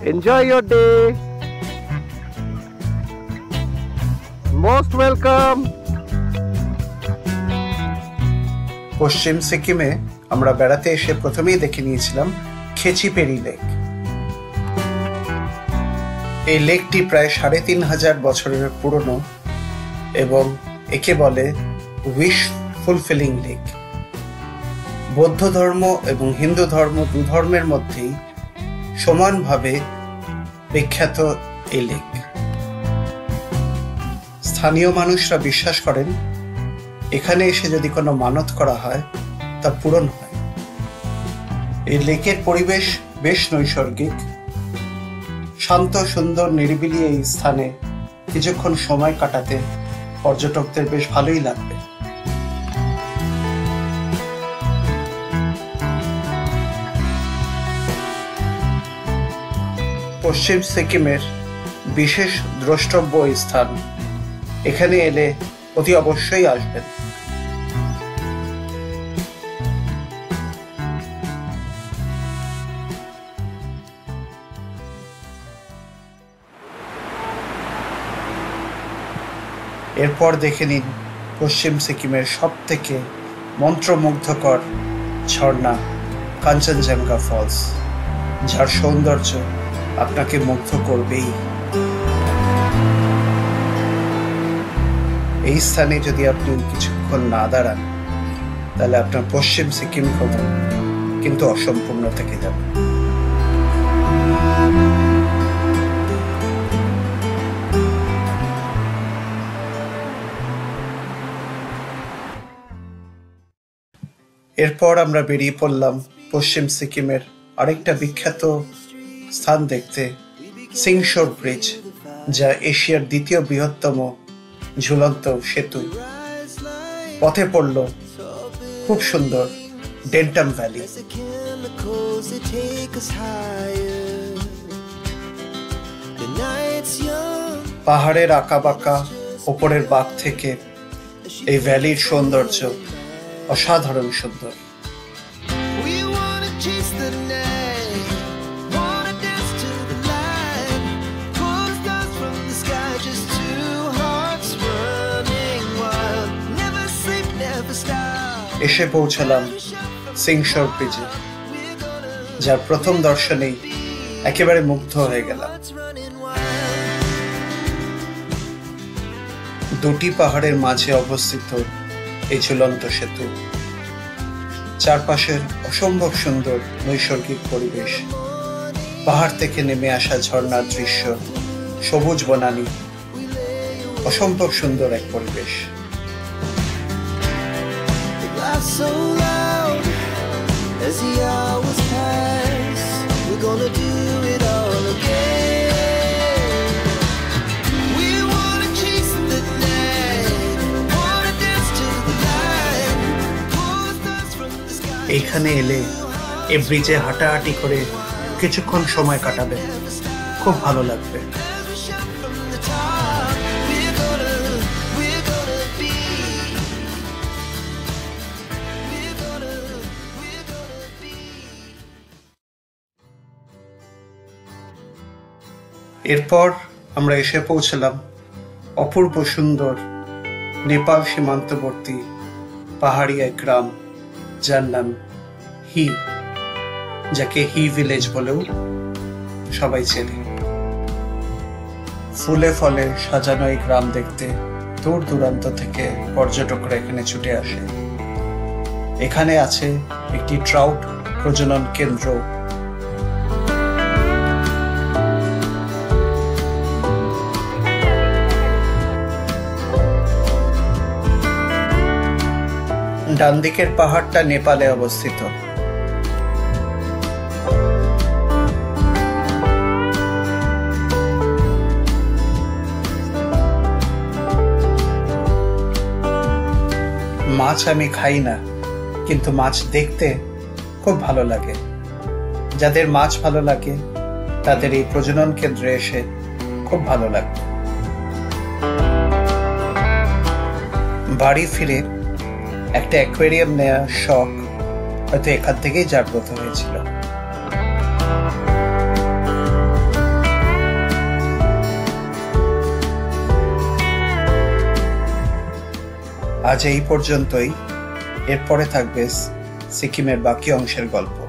Enjoy your day. Most welcome. পশ্চিম সিকিমে আমরা বেড়াতে এসে প্রথমেই দেখে নিয়েছিলাম খেচিপেরি লেক। এই লেকটি প্রায় ৩৫০০ বছরের পুরনো এবং একে বলে উইশ ফুলফিলিং লেক। বৌদ্ধ ধর্ম এবং হিন্দু ধর্ম দু ধর্মের মধ্যেই সমানভাবে বিখ্যাত এই লেক। স্থানীয় মানুষরা বিশ্বাস করেন এখানে এসে যদি কোনো মানত করা হয় তা পূরণ হয়। এই লেকের পরিবেশ বেশ নৈসর্গিক, শান্ত সুন্দর নিরিবিলি। এই স্থানে কিছুক্ষণ সময় কাটাতে পর্যটকদের বেশ ভালোই লাগবে। পশ্চিম সিকিমের বিশেষ দ্রষ্টব্য স্থান, এখানে এলে অতি অবশ্যই আসবেন। এরপর দেখে নিন পশ্চিম সিকিমের সবথেকে মন্ত্রমুগ্ধকর ঝর্ণা কাঞ্চনজঙ্ঘা ফলস, যার সৌন্দর্য আপনাকে মুগ্ধ করবেই। এই স্থানে যদি আপনি কিছুক্ষণ না দাঁড়ান তাহলে আপনার পশ্চিম সিকিম ভ্রমণ কিন্তু অসম্পূর্ণ থেকে যাবে। এরপর আমরা বেরিয়ে পড়লাম পশ্চিম সিকিমের আরেকটা বিখ্যাত স্থান দেখতে, সিংশোর ব্রিজ, যা এশিয়ার দ্বিতীয় বৃহত্তম ঝুলন্ত সেতু। পথে পড়ল খুব সুন্দর ডেন্টাম ভ্যালি। পাহাড়ের আঁকাবাঁকা ওপরের বাঁক থেকে এই ভ্যালির সৌন্দর্য অসাধারণ সুন্দর। এসে পৌঁছলাম সিংশোর ব্রিজে, যার প্রথম দর্শনেই একেবারে মুগ্ধ হয়ে গেলাম। দুটি পাহাড়ের মাঝে অবস্থিত এই ঝুলন্ত সেতু, চারপাশের অসম্ভব সুন্দর নৈসর্গিক পরিবেশ, পাহাড় থেকে নেমে আসা ঝর্ণার দৃশ্য, সবুজ বনানী, অসম্ভব সুন্দর এক পরিবেশ। So loud as the hours pass, we're gonna do it all again. We wanna chase the night, wanna dance to the light, pull stars from the sky. এইখানে এলে এই ব্রিজে হাঁটাহাঁটি করে কিছুক্ষণ সময় কাটাবে, খুব ভালো লাগবে। এরপর আমরা এসে পৌঁছলাম অপূর্ব সুন্দর নেপাল সীমান্তবর্তী পাহাড়ি এক গ্রাম, যার নাম হি, যাকে হি ভিলেজ বলেও সবাই চেনে। ফুলে ফলে সাজানো এই গ্রাম দেখতে দূর দূরান্ত থেকে পর্যটকরা এখানে ছুটে আসে। এখানে আছে একটি ট্রাউট প্রজনন কেন্দ্র। ডান দিকের পাহাড়টা নেপালে অবস্থিত। মাছ আমি খাই না, কিন্তু মাছ দেখতে খুব ভালো লাগে। যাদের মাছ ভালো লাগে তাদের এই প্রজনন কেন্দ্রে এসে খুব ভালো লাগবে। বাড়ি ফিরে একটা অ্যাকোয়ারিয়াম নেওয়ার শখ হয়তো এখান থেকেই জাগ্রত হয়েছিল। আজ এই পর্যন্তই। এরপরে থাকবে সিকিমের বাকি অংশের গল্প।